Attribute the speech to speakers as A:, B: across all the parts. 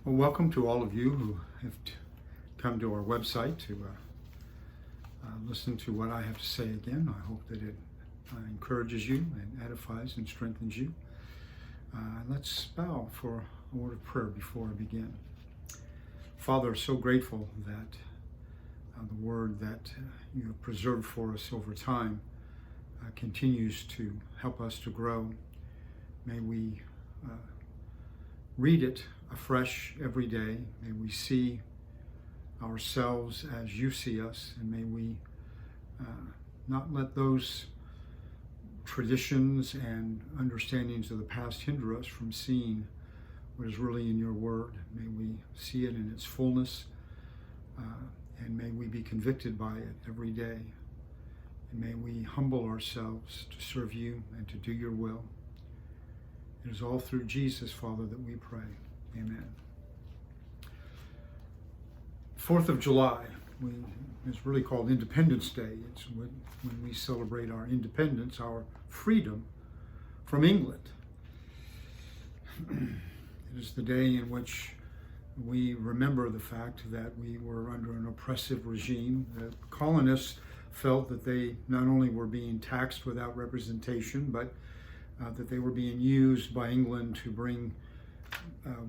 A: Well, welcome to all of you who have come to our website to listen to what I have to say again. I hope that it encourages you and edifies and strengthens you. Let's bow for a word of prayer before I begin. Father, so grateful that the word that you have preserved for us over time continues to help us to grow. May we read it afresh every day. May we see ourselves as you see us, and may we not let those traditions and understandings of the past hinder us from seeing what is really in your word. May we see it in its fullness, and may we be convicted by it every day. And may we humble ourselves to serve you and to do your will. It is all through Jesus, Father, that we pray. Amen. 4th of July is really called Independence Day. It's when we celebrate our independence, our freedom from England. It is the day in which we remember the fact that we were under an oppressive regime. The colonists felt that they not only were being taxed without representation, but that they were being used by England to bring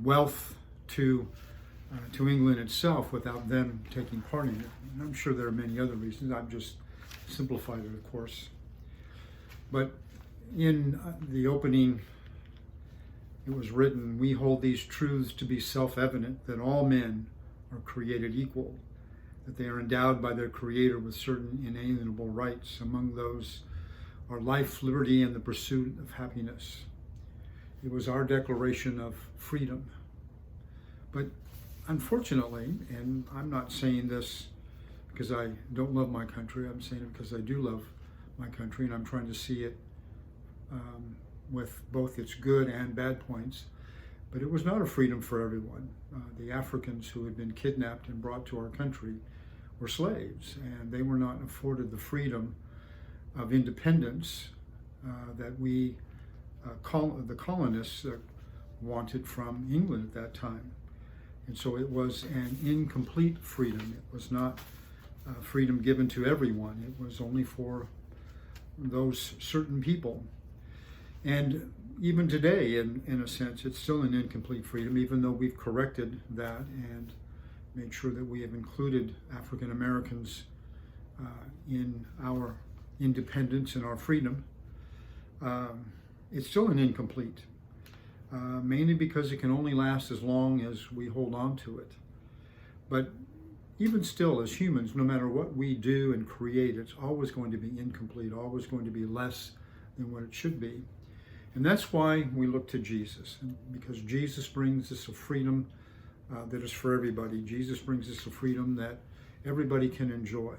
A: wealth to England itself without them taking part in it. And I'm sure there are many other reasons. I've just simplified it, of course. But in the opening, it was written, "We hold these truths to be self-evident, that all men are created equal, that they are endowed by their Creator with certain inalienable rights. Among those are life, liberty, and the pursuit of happiness." It was our declaration of freedom. But unfortunately, and I'm not saying this because I don't love my country, I'm saying it because I do love my country, and I'm trying to see it with both its good and bad points. But it was not a freedom for everyone. The Africans who had been kidnapped and brought to our country were slaves, and they were not afforded the freedom of independence that we the colonists wanted from England at that time. And so it was an incomplete freedom. It was not freedom given to everyone. It was only for those certain people. And even today, in a sense, it's still an incomplete freedom, even though we've corrected that and made sure that we have included African Americans in our independence and our freedom. It's still an incomplete, mainly because it can only last as long as we hold on to it. But even still, as humans, no matter what we do and create, it's always going to be incomplete, always going to be less than what it should be. And that's why we look to Jesus, because Jesus brings us a freedom that is for everybody. Jesus brings us a freedom that everybody can enjoy.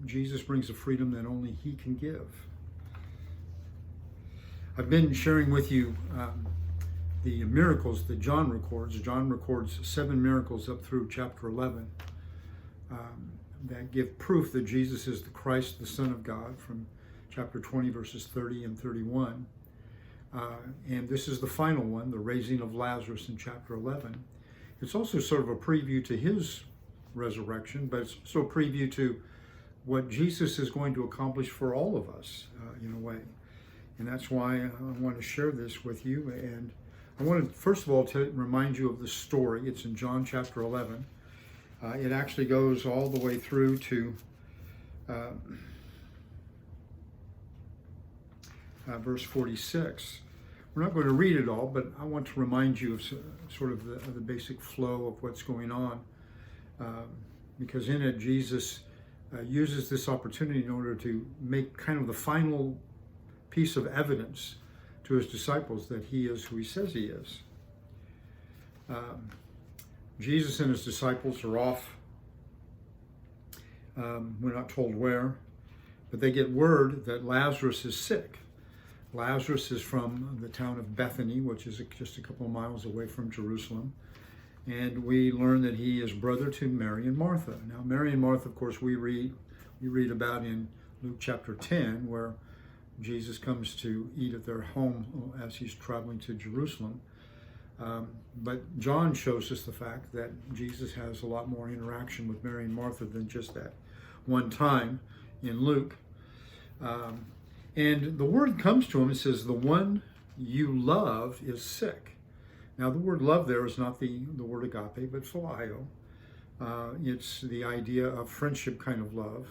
A: Jesus brings a freedom that only He can give. I've been sharing with you the miracles that John records. John records 7 miracles up through chapter 11 that give proof that Jesus is the Christ, the Son of God, from chapter 20, verses 30 and 31. And this is the final one, the raising of Lazarus in chapter 11. It's also sort of a preview to His resurrection, but it's also a preview to what Jesus is going to accomplish for all of us in a way. And that's why I want to share this with you. And I want to, first of all, to remind you of the story. It's in John chapter 11. It actually goes all the way through to verse 46. We're not going to read it all, but I want to remind you of sort of the basic flow of what's going on. Because in it, Jesus uses this opportunity in order to make kind of the final piece of evidence to His disciples that He is who He says He is. Jesus and His disciples are off. We're not told where, but they get word that Lazarus is sick. Lazarus is from the town of Bethany, which is just a couple of miles away from Jerusalem. And we learn that he is brother to Mary and Martha. Now, Mary and Martha, of course, we read about in Luke chapter 10, where Jesus comes to eat at their home as He's traveling to Jerusalem. But John shows us the fact that Jesus has a lot more interaction with Mary and Martha than just that one time in Luke. And the word comes to him and says, the one you love is sick. Now, the word love there is not the word agape, but phileo. It's the idea of friendship kind of love.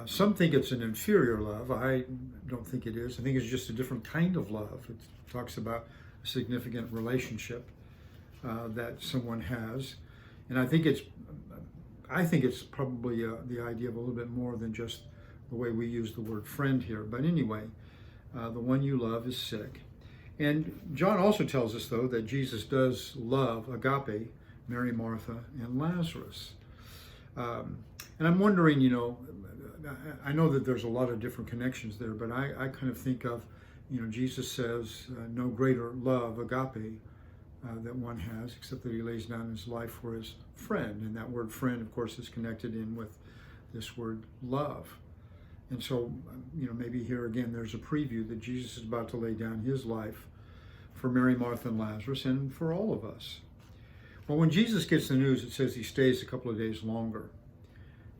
A: Some think it's an inferior love. I don't think it is. I think it's just a different kind of love. It talks about a significant relationship that someone has. And I think it's probably the idea of a little bit more than just the way we use the word friend here. But anyway, the one you love is sick. And John also tells us, though, that Jesus does love, agape, Mary, Martha, and Lazarus. And I'm wondering, I know that there's a lot of different connections there, but I kind of think of, Jesus says, no greater love, agape, that one has, except that he lays down his life for his friend. And that word friend, of course, is connected in with this word love. And so, maybe here again, there's a preview that Jesus is about to lay down his life for Mary, Martha, and Lazarus, and for all of us. Well, when Jesus gets the news, it says he stays a couple of days longer.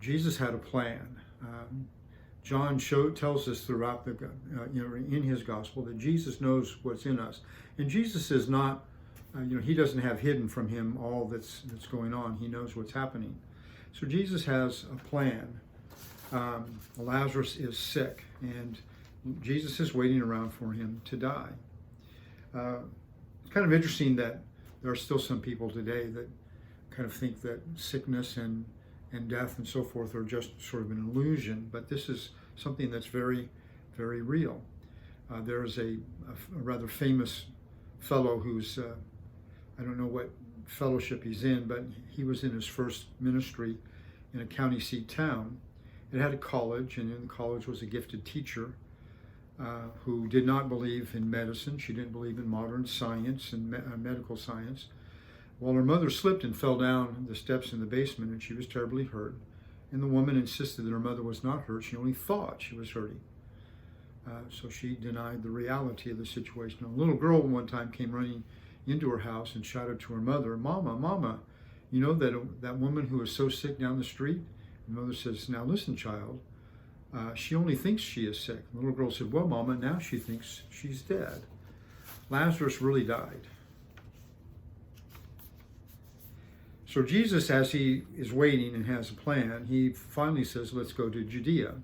A: Jesus had a plan. John tells us throughout in his gospel that Jesus knows what's in us, and Jesus is not, he doesn't have hidden from him all that's going on. He knows what's happening. So Jesus has a plan. Lazarus is sick, and Jesus is waiting around for him to die. It's kind of interesting that there are still some people today that kind of think that sickness and death and so forth are just sort of an illusion, but this is something that's very, very real. There is a rather famous fellow who's, I don't know what fellowship he's in, but he was in his first ministry in a county seat town. It had a college, and in the college was a gifted teacher who did not believe in medicine. She didn't believe in modern science and medical science. Well, her mother slipped and fell down the steps in the basement, and she was terribly hurt. And the woman insisted that her mother was not hurt. She only thought she was hurting. So she denied the reality of the situation. A little girl one time came running into her house and shouted to her mother, "Mama, Mama, you know that woman who is so sick down the street?" And the mother says, "Now listen, child, she only thinks she is sick." The little girl said, "Well, Mama, now she thinks she's dead." Lazarus really died. So Jesus, as he is waiting and has a plan, he finally says, "Let's go to Judea."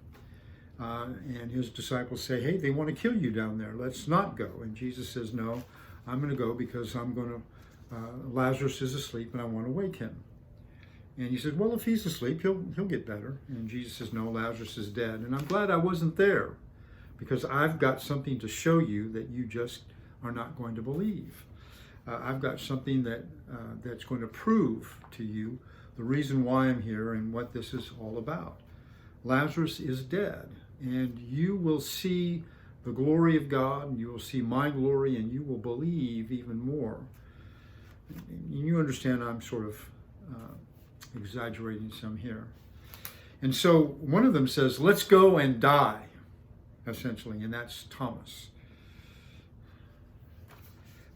A: And his disciples say, "Hey, they want to kill you down there. Let's not go." And Jesus says, "No, I'm going to go because Lazarus is asleep and I want to wake him." And he said, "Well, if he's asleep, he'll get better." And Jesus says, "No, Lazarus is dead. And I'm glad I wasn't there because I've got something to show you that you just are not going to believe. I've got something that's going to prove to you the reason why I'm here and what this is all about. Lazarus is dead, and you will see the glory of God, and you will see my glory, and you will believe even more." And you understand I'm sort of exaggerating some here. And so one of them says, "Let's go and die," essentially, and that's Thomas.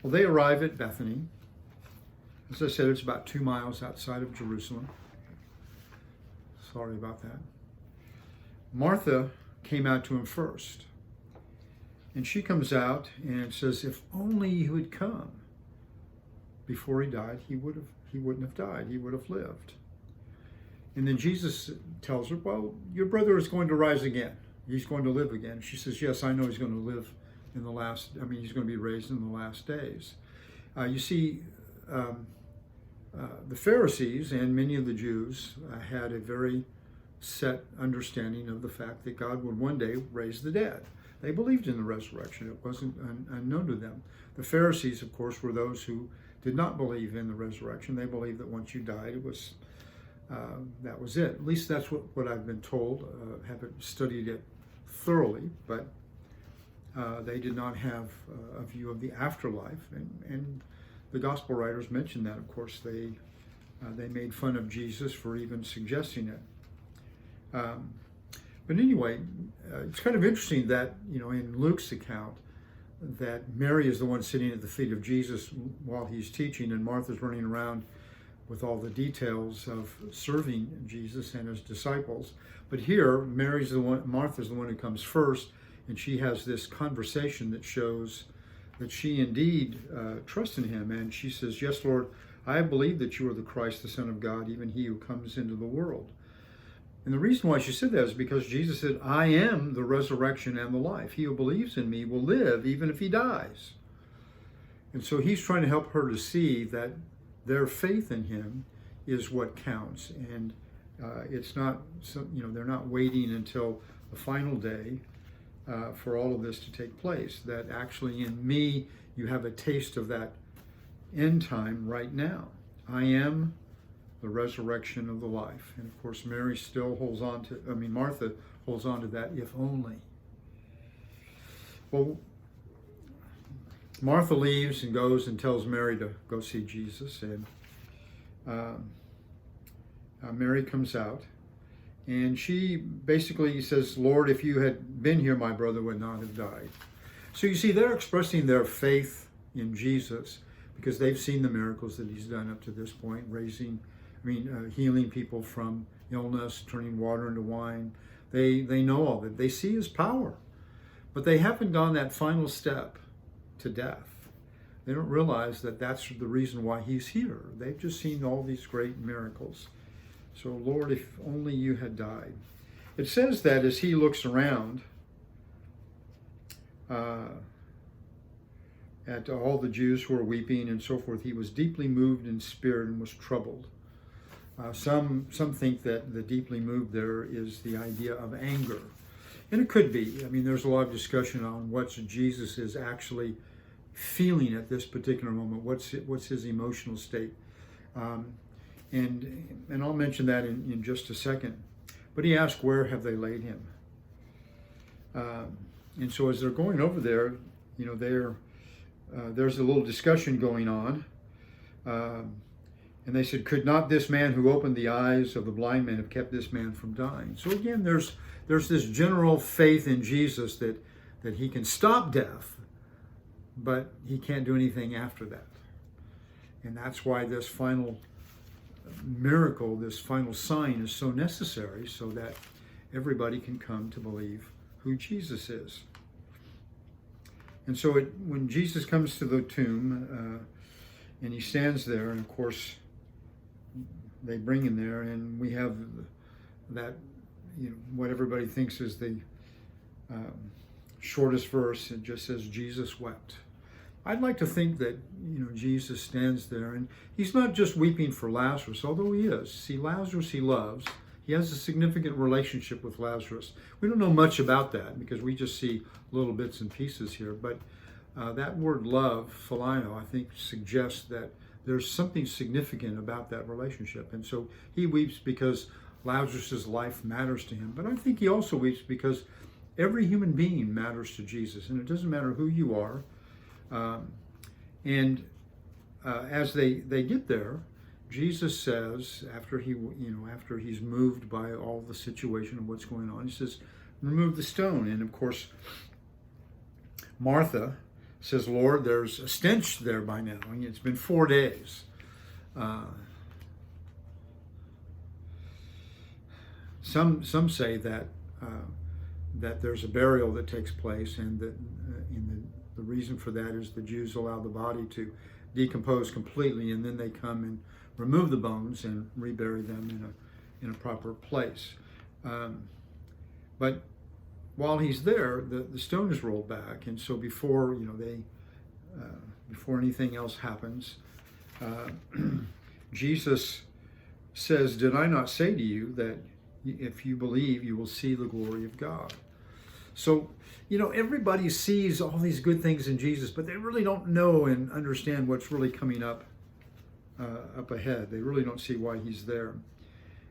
A: Well, they arrive at Bethany. As I said, it's about 2 miles outside of Jerusalem. Sorry about that. Martha came out to him first. And she comes out and says, "If only you had come before he died, he wouldn't have died. He would have lived." And then Jesus tells her, "Well, your brother is going to rise again. He's going to live again." She says, "Yes, I know he's going to live he's going to be raised in the last days." You see, the Pharisees and many of the Jews had a very set understanding of the fact that God would one day raise the dead. They believed in the resurrection. It wasn't unknown to them. The Pharisees, of course, were those who did not believe in the resurrection. They believed that once you died, that was it. At least that's what I've been told. Haven't studied it thoroughly, but they did not have a view of the afterlife, and the gospel writers mentioned that. Of course, they made fun of Jesus for even suggesting it. But anyway, it's kind of interesting that in Luke's account, that Mary is the one sitting at the feet of Jesus while he's teaching, and Martha's running around with all the details of serving Jesus and his disciples. But here, Martha's the one who comes first, and she has this conversation that shows that she indeed trusts in him. And she says, "Yes, Lord, I believe that you are the Christ, the Son of God, even he who comes into the world." And the reason why she said that is because Jesus said, "I am the resurrection and the life. He who believes in me will live even if he dies." And so he's trying to help her to see that their faith in him is what counts. And it's not, they're not waiting until the final day for all of this to take place. That actually in me, you have a taste of that end time right now. I am the resurrection of the life. And of course, Martha holds on to that, if only. Well, Martha leaves and goes and tells Mary to go see Jesus. And Mary comes out, and she basically says, "Lord, if you had been here, my brother would not have died." So you see, they're expressing their faith in Jesus because they've seen the miracles that he's done up to this point, healing people from illness, turning water into wine. They know all that. They see his power, but they haven't gone that final step to death. They don't realize that that's the reason why he's here. They've just seen all these great miracles. So, Lord, if only you had died. It says that as he looks around at all the Jews who were weeping and so forth, he was deeply moved in spirit and was troubled. Some think that the deeply moved there is the idea of anger. And it could be. There's a lot of discussion on what Jesus is actually feeling at this particular moment. What's his emotional state? And I'll mention that in just a second. But he asked, "Where have they laid him?" And so as they're going over there, there's a little discussion going on. And they said, "Could not this man who opened the eyes of the blind man have kept this man from dying?" So again, there's this general faith in Jesus that he can stop death, but he can't do anything after that. And that's why this final miracle, this final sign is so necessary, so that everybody can come to believe who Jesus is. And so when Jesus comes to the tomb and he stands there, and of course they bring him there, and we have that, what everybody thinks is the shortest verse. It just says, "Jesus wept." I'd like to think that, Jesus stands there, and he's not just weeping for Lazarus, although he is. See, Lazarus he loves. He has a significant relationship with Lazarus. We don't know much about that because we just see little bits and pieces here. But that word love, phileo, I think suggests that there's something significant about that relationship. And so he weeps because Lazarus' life matters to him. But I think he also weeps because every human being matters to Jesus. And it doesn't matter who you are. As they get there, Jesus says, after he's moved by all the situation and what's going on, he says, "Remove the stone." And of course, Martha says, "Lord, there's a stench there by now. It's been 4 days." Some say that there's a burial that takes place, and that the reason for that is the Jews allow the body to decompose completely, and then they come and remove the bones and rebury them in a proper place. But while he's there, the stone is rolled back, and so before anything else happens, Jesus says, "Did I not say to you that if you believe, you will see the glory of God?" So, everybody sees all these good things in Jesus, but they really don't know and understand what's really coming up ahead. They really don't see why he's there.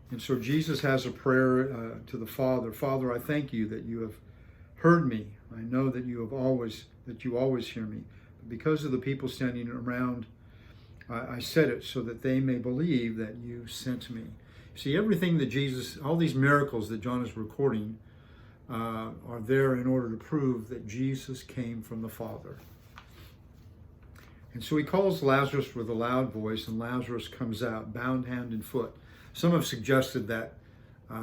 A: And so Jesus has a prayer to the Father. "Father, I thank you that you have heard me. I know that you always hear me. But because of the people standing around, I said it so that they may believe that you sent me." See, everything that Jesus, all these miracles that John is recording, are there in order to prove that Jesus came from the Father. And so he calls Lazarus with a loud voice, and Lazarus comes out, bound hand and foot. Some have suggested that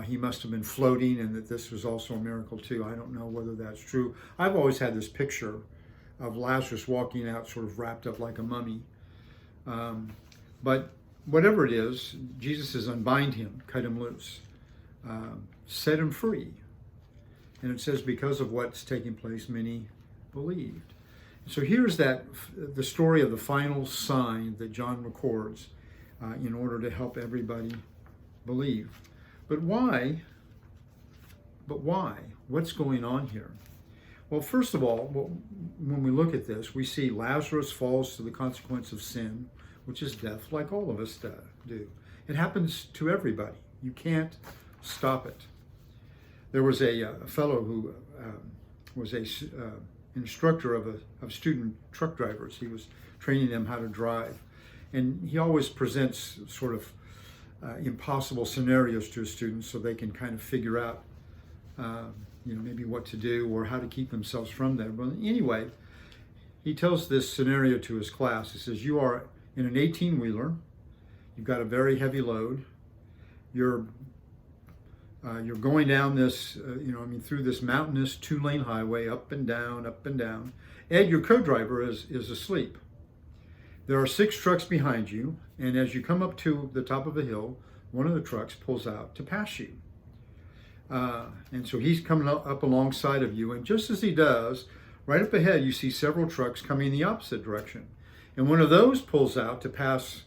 A: he must have been floating and that this was also a miracle too. I don't know whether that's true. I've always had this picture of Lazarus walking out sort of wrapped up like a mummy. But whatever it is, Jesus says, unbind him, cut him loose, set him free. And it says, because of what's taking place, many believed. So here's the story of the final sign that John records in order to help everybody believe. But why? What's going on here? Well, first of all, when we look at this, we see Lazarus falls to the consequence of sin, which is death, like all of us do. It happens to everybody. You can't stop it. There was a fellow who was an instructor of student truck drivers. He was training them how to drive. And he always presents sort of impossible scenarios to his students so they can kind of figure out, maybe what to do or how to keep themselves from them. But anyway, he tells this scenario to his class. He says, you are in an 18-wheeler. You've got a very heavy load. You're going down this, through this mountainous 2-lane highway, up and down, up and down. Ed, your co-driver, is asleep. There are 6 trucks behind you, and as you come up to the top of a hill, one of the trucks pulls out to pass you. And so he's coming up alongside of you, and just as he does, right up ahead, you see several trucks coming in the opposite direction. And one of those pulls out to pass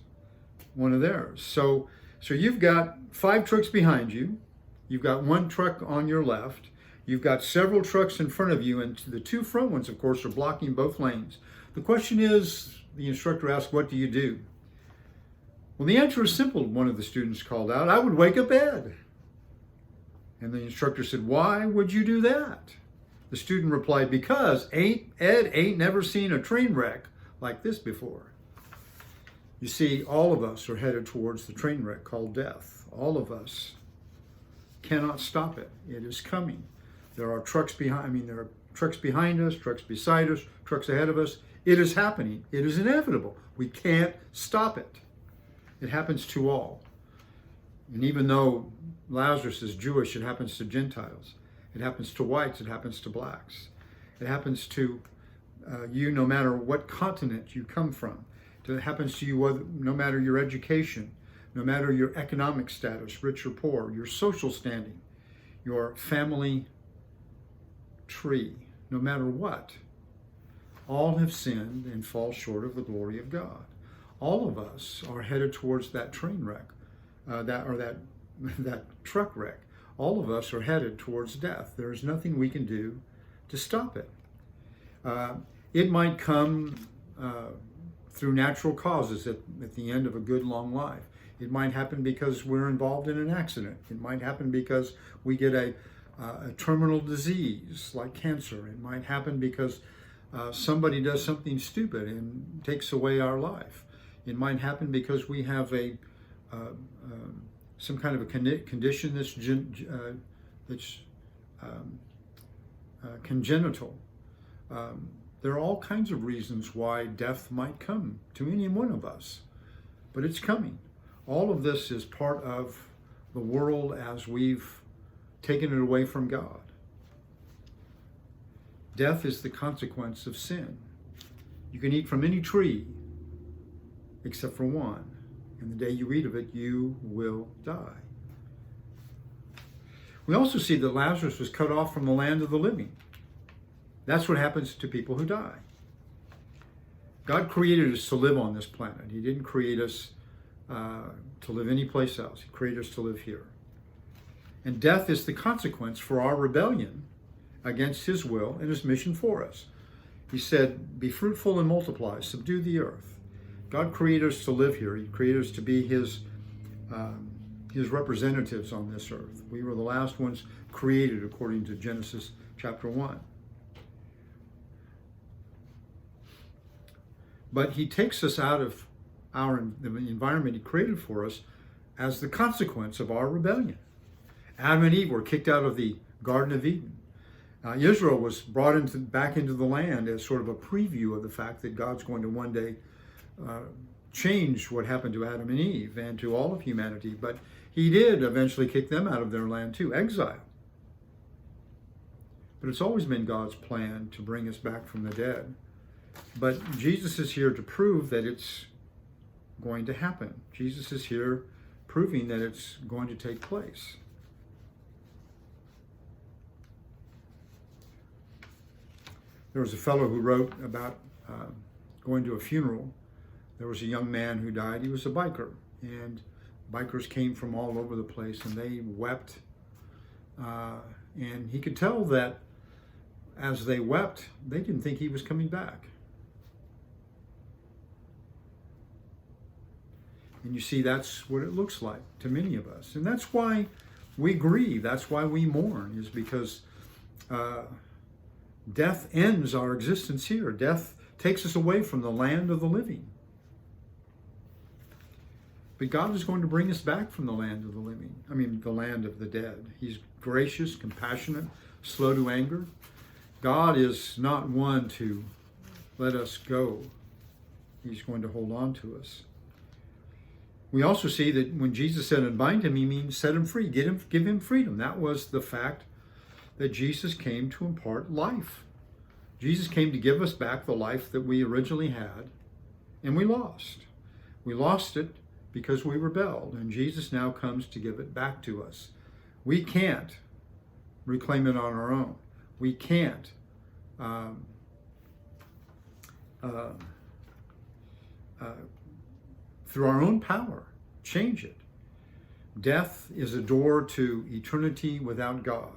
A: one of theirs. So you've got 5 trucks behind you. You've got 1 truck on your left. You've got several trucks in front of you, and the 2 front ones, of course, are blocking both lanes. The question is, the instructor asked, what do you do? Well, the answer is simple, one of the students called out. I would wake up Ed. And the instructor said, why would you do that? The student replied, because Ed ain't never seen a train wreck like this before. You see, all of us are headed towards the train wreck called death. All of us cannot stop it. It is coming. There are trucks behind us, trucks beside us, trucks ahead of us. It is happening. It is inevitable. We can't stop it. It happens to all. And even though Lazarus is Jewish, it happens to Gentiles. It happens to whites. It happens to blacks. It happens to you no matter what continent you come from. It happens to you no matter your education, no matter your economic status, rich or poor, your social standing, your family tree, no matter what. All have sinned and fall short of the glory of God. All of us are headed towards that train wreck, that truck wreck. All of us are headed towards death. There is nothing we can do to stop it. It might come through natural causes at the end of a good long life. It might happen because we're involved in an accident. It might happen because we get a terminal disease like cancer. It might happen because somebody does something stupid and takes away our life. It might happen because we have some kind of a condition that's congenital. There are all kinds of reasons why death might come to any one of us, but it's coming. All of this is part of the world as we've taken it away from God. Death is the consequence of sin. You can eat from any tree except for one, and the day you eat of it, you will die. We also see that Lazarus was cut off from the land of the living. That's what happens to people who die. God created us to live on this planet. He didn't create us to live anyplace else. He created us to live here. And death is the consequence for our rebellion against his will and his mission for us. He said, be fruitful and multiply, subdue the earth. God created us to live here. He created us to be his representatives on this earth. We were the last ones created according to Genesis chapter 1. But he takes us out of the environment he created for us as the consequence of our rebellion. Adam and Eve were kicked out of the Garden of Eden. Israel was brought back into the land as sort of a preview of the fact that God's going to one day change what happened to Adam and Eve and to all of humanity. But he did eventually kick them out of their land too, exile. But it's always been God's plan to bring us back from the dead. But Jesus is here to prove that it's going to happen. Jesus is here proving that it's going to take place. There was a fellow who wrote about going to a funeral. There was a young man who died. He was a biker, and bikers came from all over the place, and they wept. And he could tell that as they wept, they didn't think he was coming back. And you see, that's what it looks like to many of us. And that's why we grieve. That's why we mourn, is because death ends our existence here. Death takes us away from the land of the living. But God is going to bring us back from the land of the living. The land of the dead. He's gracious, compassionate, slow to anger. God is not one to let us go. He's going to hold on to us. We also see that when Jesus said unbind him, he means set him free, give him freedom. That was the fact that Jesus came to impart life. Jesus came to give us back the life that we originally had, and we lost. We lost it because we rebelled, and Jesus now comes to give it back to us. We can't reclaim it on our own. We can't through our own power change it. Death is a door to eternity without God,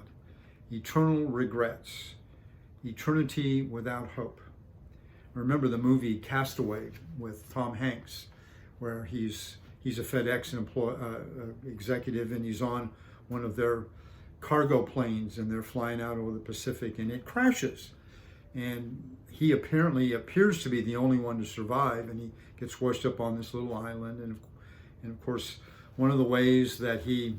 A: eternal regrets, eternity without hope. Remember the movie Castaway with Tom Hanks, where he's a FedEx executive, and he's on one of their cargo planes, and they're flying out over the Pacific, and it crashes. And he apparently appears to be the only one to survive, and he gets washed up on this little island. And of course, one of the ways that he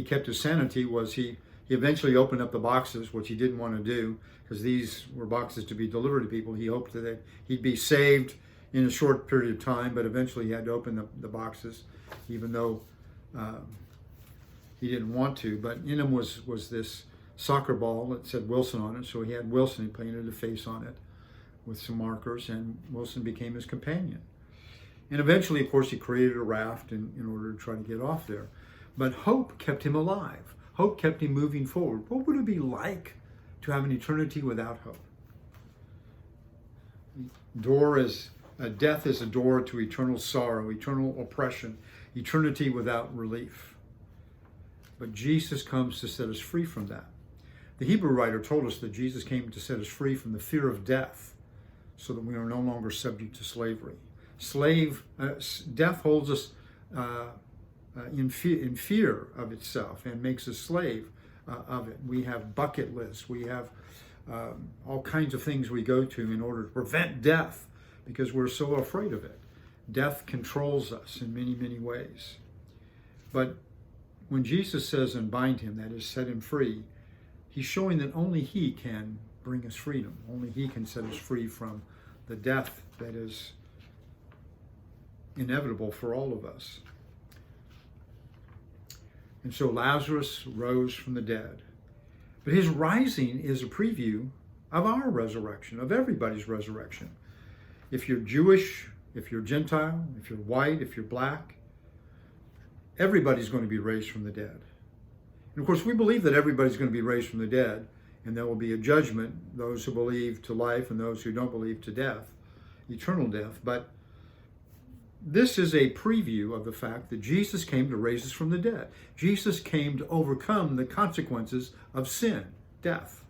A: kept his sanity was he eventually opened up the boxes, which he didn't want to do, because these were boxes to be delivered to people. He hoped that he'd be saved in a short period of time, but eventually he had to open the boxes, even though he didn't want to. But in them was this soccer ball that said Wilson on it, so he had Wilson. He painted a face on it with some markers, and Wilson became his companion. And eventually, of course, he created a raft in order to try to get off there. But hope kept him alive. Hope kept him moving forward. What would it be like to have an eternity without hope? Death is a door to eternal sorrow, eternal oppression, eternity without relief. But Jesus comes to set us free from that. The Hebrew writer told us that Jesus came to set us free from the fear of death, so that we are no longer subject to slavery. Death holds us in fear of itself and makes us slave of it. We have bucket lists. We have all kinds of things we go to in order to prevent death because we're so afraid of it. Death controls us in many, many ways. But when Jesus says unbind him, that is, set him free, he's showing that only he can bring us freedom. Only he can set us free from the death that is inevitable for all of us. And so Lazarus rose from the dead. But his rising is a preview of our resurrection, of everybody's resurrection. If you're Jewish, if you're Gentile, if you're white, if you're black, everybody's going to be raised from the dead. And of course, we believe that everybody's going to be raised from the dead, and there will be a judgment, those who believe to life and those who don't believe to death, eternal death. But this is a preview of the fact that Jesus came to raise us from the dead. Jesus came to overcome the consequences of sin, death.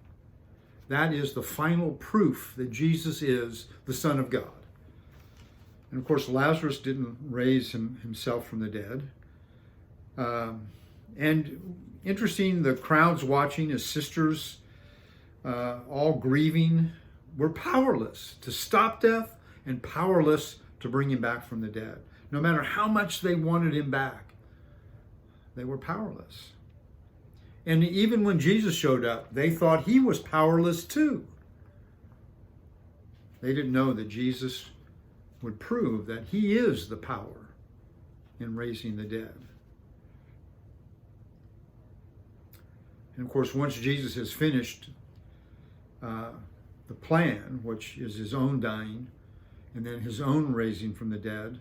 A: That is the final proof that Jesus is the Son of God. And of course, Lazarus didn't raise himself from the dead. And interesting, the crowds watching, his sisters, all grieving, were powerless to stop death and powerless to bring him back from the dead. No matter how much they wanted him back, they were powerless. And even when Jesus showed up, they thought he was powerless too. They didn't know that Jesus would prove that he is the power in raising the dead. And of course, once Jesus has finished the plan, which is his own dying and then his own raising from the dead,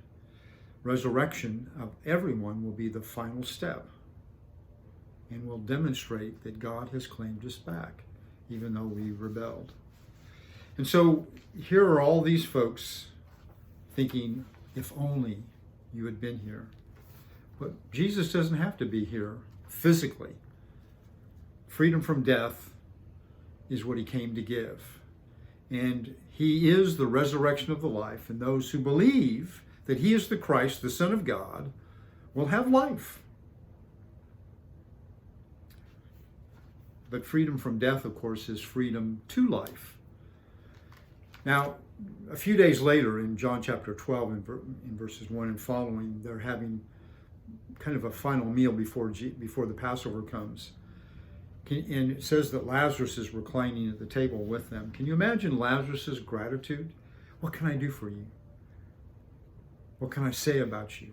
A: resurrection of everyone will be the final step and will demonstrate that God has claimed us back, even though we rebelled. And so here are all these folks thinking, if only you had been here. But Jesus doesn't have to be here physically. Freedom from death is what he came to give. And he is the resurrection of the life, and those who believe that he is the Christ, the Son of God, will have life. But freedom from death, of course, is freedom to life. Now, a few days later in John chapter 12, in verses 1 and following, they're having kind of a final meal before the Passover comes. And it says that Lazarus is reclining at the table with them. Can you imagine Lazarus' gratitude? What can I do for you? What can I say about you?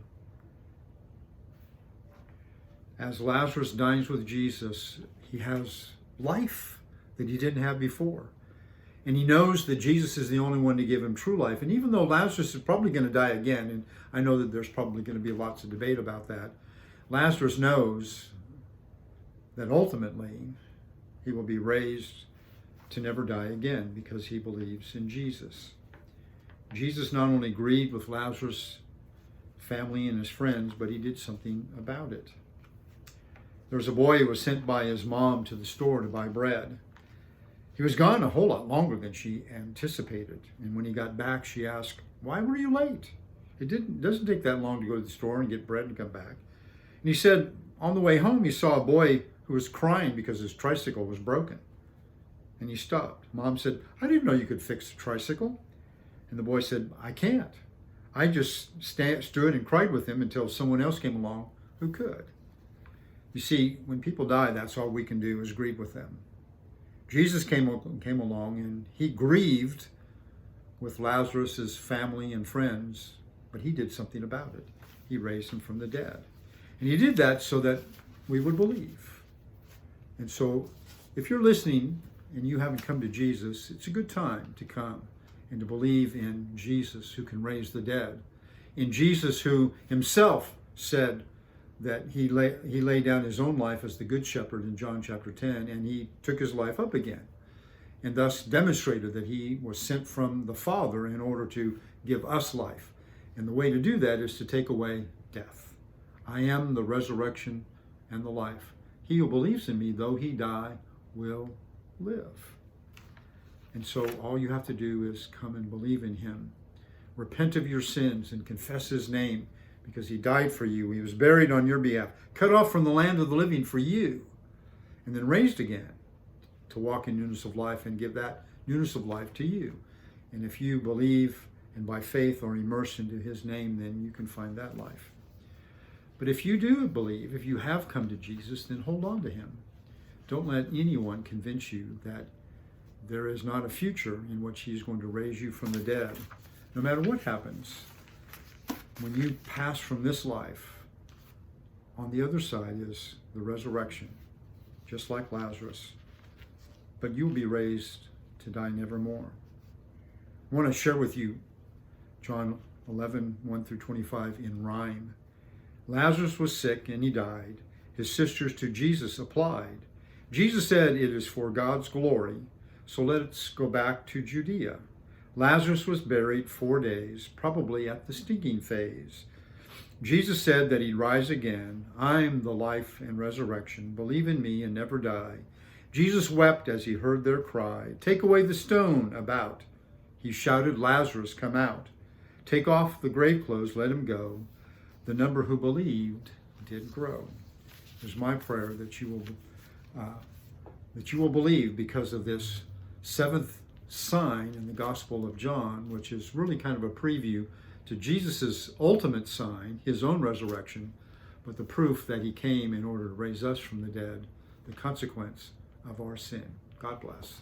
A: As Lazarus dines with Jesus, he has life that he didn't have before. And he knows that Jesus is the only one to give him true life. And even though Lazarus is probably going to die again, and I know that there's probably going to be lots of debate about that, Lazarus knows that ultimately he will be raised to never die again because he believes in Jesus. Jesus not only grieved with Lazarus' family and his friends, but he did something about it. There was a boy who was sent by his mom to the store to buy bread. He was gone a whole lot longer than she anticipated. And when he got back, she asked, "Why were you late? It doesn't take that long to go to the store and get bread and come back." And he said, on the way home, he saw a boy who was crying because his tricycle was broken. And he stopped. Mom said, "I didn't know you could fix a tricycle." And the boy said, "I can't. I just stood and cried with him until someone else came along who could." You see, when people die, that's all we can do is grieve with them. Jesus came along and he grieved with Lazarus' family and friends, but he did something about it. He raised him from the dead. And he did that so that we would believe. And so if you're listening and you haven't come to Jesus, it's a good time to come and to believe in Jesus who can raise the dead. In Jesus who himself said that he laid down his own life as the good shepherd in John chapter 10, and he took his life up again, and thus demonstrated that he was sent from the Father in order to give us life. And the way to do that is to take away death. I am the resurrection and the life. He who believes in me, though he die, will live. And so all you have to do is come and believe in him. Repent of your sins and confess his name, because he died for you. He was buried on your behalf, cut off from the land of the living for you, and then raised again to walk in newness of life and give that newness of life to you. And if you believe and by faith are immersed into his name, then you can find that life. But if you do believe, if you have come to Jesus, then hold on to him. Don't let anyone convince you that there is not a future in which he is going to raise you from the dead. No matter what happens, when you pass from this life, on the other side is the resurrection, just like Lazarus. But you'll be raised to die nevermore. I want to share with you John 11, 1 through 25 in rhyme. Lazarus was sick and he died. His sisters to Jesus applied. Jesus said, "It is for God's glory, so let's go back to Judea." Lazarus was buried 4 days, probably at the stinking phase. Jesus said that he'd rise again. I'm the life and resurrection. Believe in me and never die. Jesus wept as he heard their cry. Take away the stone about. He shouted, Lazarus, come out. Take off the grave clothes, let him go. The number who believed did grow. It's my prayer that you will believe because of this seventh sign in the Gospel of John, which is really kind of a preview to Jesus's ultimate sign, his own resurrection, but the proof that he came in order to raise us from the dead the consequence of our sin. God bless.